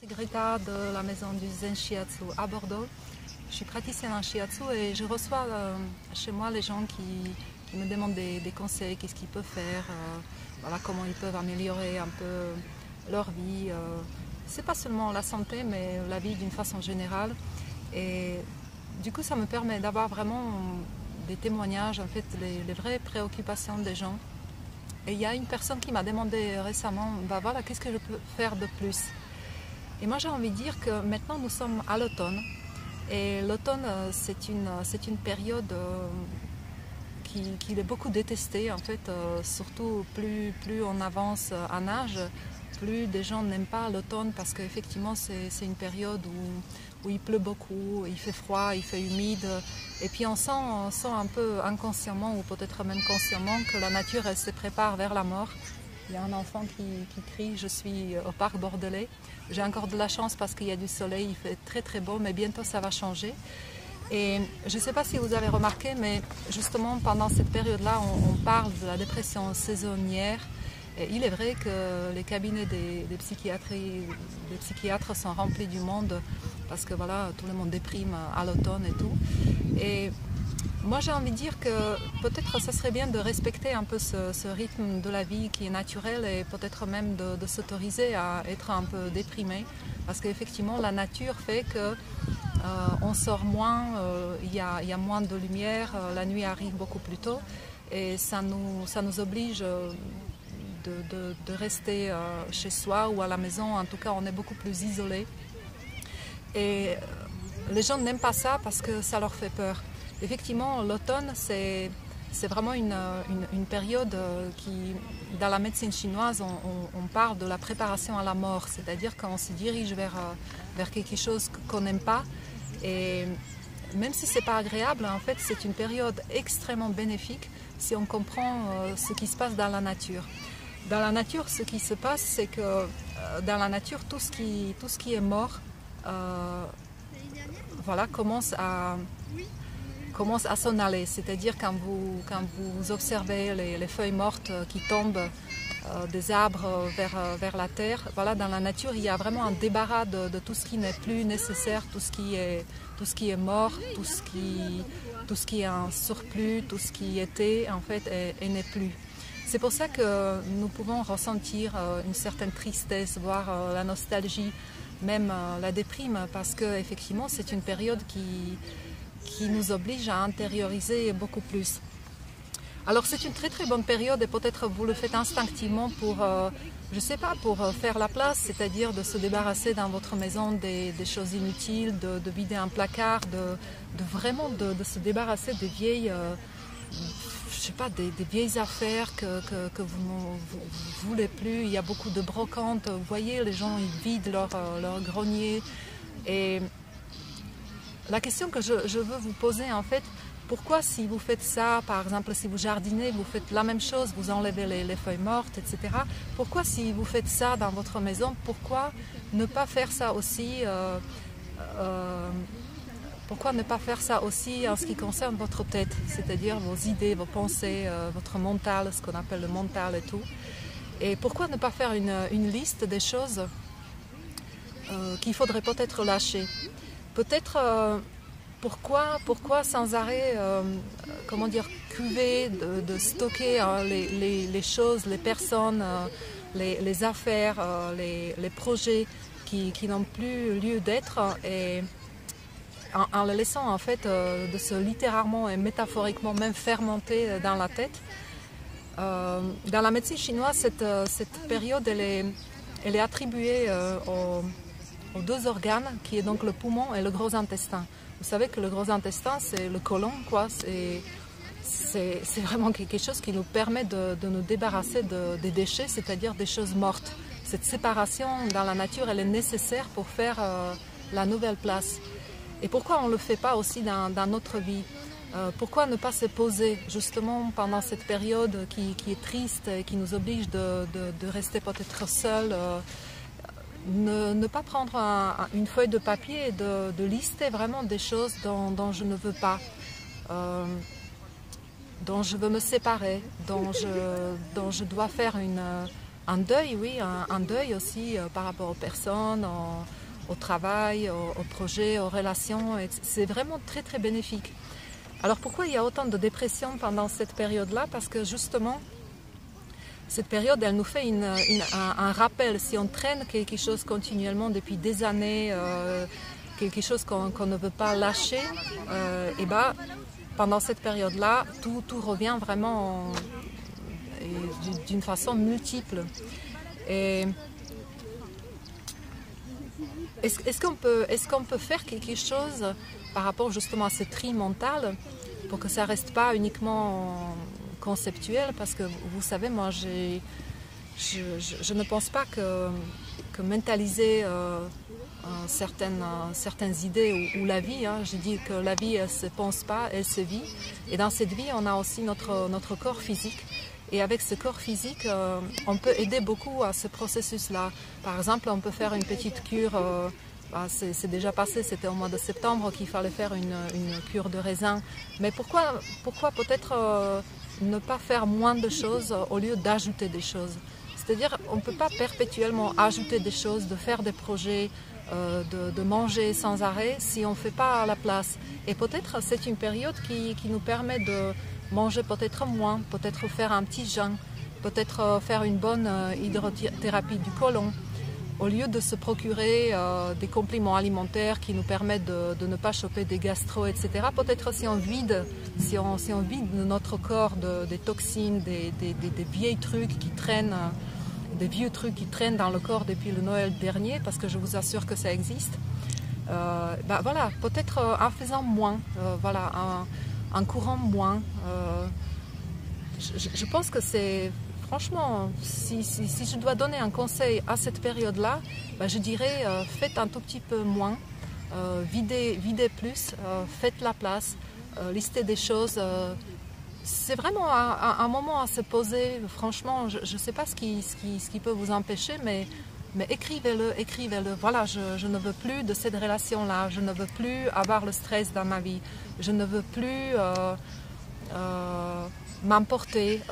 C'est Greta de la maison du Zen Shiatsu à Bordeaux. Je suis praticienne en Shiatsu et je reçois chez moi les gens qui me demandent des conseils, qu'est-ce qu'ils peuvent faire, voilà, comment ils peuvent améliorer un peu leur vie. C'est pas seulement la santé, mais la vie d'une façon générale. Et du coup, ça me permet d'avoir vraiment des témoignages, en fait, les vraies préoccupations des gens. Et il y a une personne qui m'a demandé récemment, bah voilà, qu'est-ce que je peux faire de plus? Et moi j'ai envie de dire que maintenant nous sommes à l'automne. Et l'automne c'est une période qui est beaucoup détestée en fait, surtout plus on avance en âge, plus des gens n'aiment pas l'automne parce qu'effectivement c'est une période où il pleut beaucoup, il fait froid, il fait humide. Et puis on sent un peu inconsciemment ou peut-être même consciemment que la nature elle se prépare vers la mort. Il y a un enfant qui crie, je suis au parc bordelais. J'ai encore de la chance parce qu'il y a du soleil, il fait très très beau, mais bientôt ça va changer. Et je ne sais pas si vous avez remarqué, mais justement pendant cette période-là, on parle de la dépression saisonnière. Et il est vrai que les cabinets des psychiatres sont remplis du monde parce que voilà, tout le monde déprime à l'automne et tout. Et moi j'ai envie de dire que peut-être ça serait bien de respecter un peu ce rythme de la vie qui est naturel et peut-être même de s'autoriser à être un peu déprimé parce qu'effectivement la nature fait que on sort moins, il y a moins de lumière, la nuit arrive beaucoup plus tôt et ça nous oblige de rester chez soi ou à la maison. En tout cas on est beaucoup plus isolé et les gens n'aiment pas ça parce que ça leur fait peur. Effectivement, l'automne, c'est vraiment une période qui, dans la médecine chinoise, on parle de la préparation à la mort, c'est-à-dire qu'on se dirige vers quelque chose qu'on n'aime pas. Et même si ce n'est pas agréable, en fait, c'est une période extrêmement bénéfique si on comprend ce qui se passe dans la nature. Dans la nature, ce qui se passe, c'est que dans la nature, tout ce qui est mort voilà, commence à s'en aller, c'est-à-dire quand vous observez les feuilles mortes qui tombent des arbres vers la terre, voilà, dans la nature il y a vraiment un débarras de tout ce qui n'est plus nécessaire, tout ce qui est mort, tout ce qui est un surplus, tout ce qui était en fait et n'est plus. C'est pour ça que nous pouvons ressentir une certaine tristesse, voire la nostalgie, même la déprime, parce qu'effectivement c'est une période qui nous oblige à intérioriser beaucoup plus. Alors c'est une très très bonne période et peut-être vous le faites instinctivement pour, je sais pas, pour faire la place, c'est-à-dire de se débarrasser dans votre maison des choses inutiles, de vider un placard, vraiment de se débarrasser des vieilles, je sais pas, des vieilles affaires que vous ne voulez plus. Il y a beaucoup de brocantes, vous voyez, les gens ils vident leur grenier. Et la question que je veux vous poser en fait, pourquoi si vous faites ça, par exemple si vous jardinez, vous faites la même chose, vous enlevez les feuilles mortes, etc. Pourquoi si vous faites ça dans votre maison, pourquoi ne pas faire ça aussi pourquoi ne pas faire ça aussi en ce qui concerne votre tête, c'est-à-dire vos idées, vos pensées, votre mental, ce qu'on appelle le mental et tout. Et pourquoi ne pas faire une liste des choses qu'il faudrait peut-être lâcher. Peut-être pourquoi sans arrêt comment dire, cuver, de stocker les choses, les personnes, les affaires, les projets qui n'ont plus lieu d'être et en les laissant en fait de se littéralement et métaphoriquement même fermenter dans la tête. Dans la médecine chinoise, cette période elle est attribuée aux deux organes qui est donc le poumon et le gros intestin. Vous savez que le gros intestin c'est le côlon, quoi. C'est vraiment quelque chose qui nous permet de nous débarrasser des déchets, c'est-à-dire des choses mortes. Cette séparation dans la nature elle est nécessaire pour faire la nouvelle place. Et pourquoi on ne le fait pas aussi dans notre vie? Pourquoi ne pas se poser justement pendant cette période qui est triste et qui nous oblige de rester peut-être seul, ne pas prendre une feuille de papier et de lister vraiment des choses dont je ne veux pas, dont je veux me séparer, dont je dois faire un deuil, oui, un deuil aussi par rapport aux personnes, au travail, aux projets, aux relations. C'est vraiment très très bénéfique. Alors pourquoi il y a autant de dépression pendant cette période-là? Parce que justement, cette période, elle nous fait un rappel. Si on traîne quelque chose continuellement depuis des années, quelque chose qu'on ne veut pas lâcher, et ben, pendant cette période-là, tout revient vraiment d'une façon multiple. Et est-ce qu'on peut faire quelque chose par rapport justement à ce tri mental pour que ça ne reste pas uniquement conceptuel? Parce que vous savez, moi je ne pense pas que mentaliser certaines idées ou la vie, hein, je dis que la vie elle ne se pense pas, elle se vit, et dans cette vie on a aussi notre corps physique. Et avec ce corps physique, on peut aider beaucoup à ce processus-là. Par exemple, on peut faire une petite cure, c'est déjà passé, c'était au mois de septembre qu'il fallait faire une cure de raisin. Mais pourquoi peut-être ne pas faire moins de choses au lieu d'ajouter des choses? C'est-à-dire, on ne peut pas perpétuellement ajouter des choses, de faire des projets, de manger sans arrêt si on ne fait pas à la place. Et peut-être c'est une période qui nous permet de manger peut-être moins, peut-être faire un petit jeûne, peut-être faire une bonne hydrothérapie du côlon, au lieu de se procurer des compléments alimentaires qui nous permettent de ne pas choper des gastro, etc. Peut-être si on vide notre corps des toxines, des vieilles trucs qui traînent, des vieux trucs qui traînent dans le corps depuis le Noël dernier, parce que je vous assure que ça existe. Voilà, peut-être en faisant moins, voilà, en courant moins. Je pense que c'est, franchement, si je dois donner un conseil à cette période-là, je dirais faites un tout petit peu moins, videz plus, faites la place, listez des choses. C'est vraiment un moment à se poser. Franchement, je ne sais pas ce qui peut vous empêcher, mais écrivez-le. Voilà, je ne veux plus de cette relation-là, je ne veux plus avoir le stress dans ma vie, je ne veux plus m'emporter.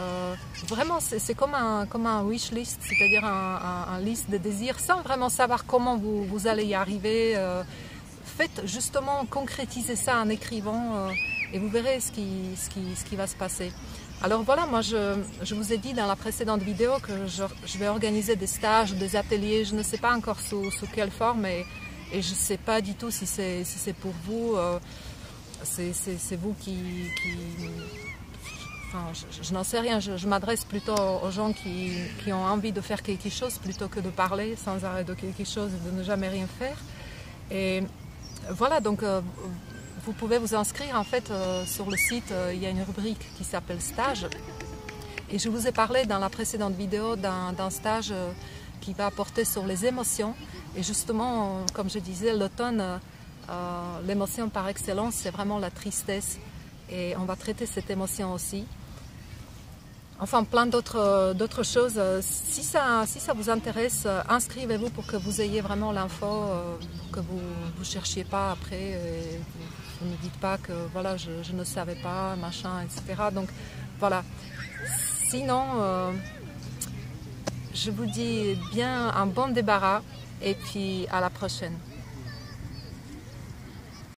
Vraiment, c'est comme un wish list, c'est-à-dire un liste de désirs, sans vraiment savoir comment vous allez y arriver. Faites justement, concrétiser ça en écrivant et vous verrez ce qui va se passer. Alors voilà, moi je vous ai dit dans la précédente vidéo que je vais organiser des stages, des ateliers, je ne sais pas encore sous quelle forme et je ne sais pas du tout si c'est pour vous, c'est vous qui enfin, je n'en sais rien, je m'adresse plutôt aux gens qui ont envie de faire quelque chose plutôt que de parler sans arrêt de quelque chose et de ne jamais rien faire. Et voilà, donc vous pouvez vous inscrire en fait sur le site, il y a une rubrique qui s'appelle stage et je vous ai parlé dans la précédente vidéo d'un stage qui va porter sur les émotions et justement comme je disais l'automne, l'émotion par excellence c'est vraiment la tristesse et on va traiter cette émotion aussi. Enfin plein d'autres choses. Si ça vous intéresse, inscrivez-vous pour que vous ayez vraiment l'info, pour que vous ne cherchiez pas après, vous ne dites pas que voilà je ne savais pas, machin, etc. Donc voilà. Sinon, je vous dis bien un bon débarras et puis à la prochaine.